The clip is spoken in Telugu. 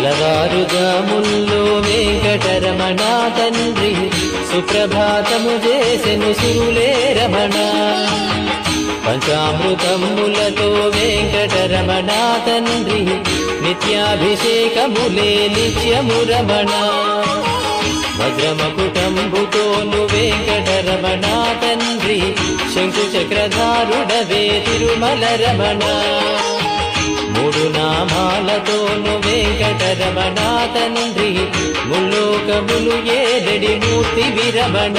తెల్లవారుజాముల్లో వెంకటరమణ తండ్రి సుప్రభాతము చేసెను సురులే రమణ. పంచామృతములతో వెంకటరమణ తండ్రి నిత్యాభిషేకములే నిత్యము రమణ. వజ్రమకుటంబుతోను వెంకటరమణ తండ్రి శంకు చక్రధారుడవే తిరుమల రమణ. మూడు నామాలతోను వెంకటరమణ తండ్రి ముల్లోకములు ఏదడి మూర్తి విరమణ.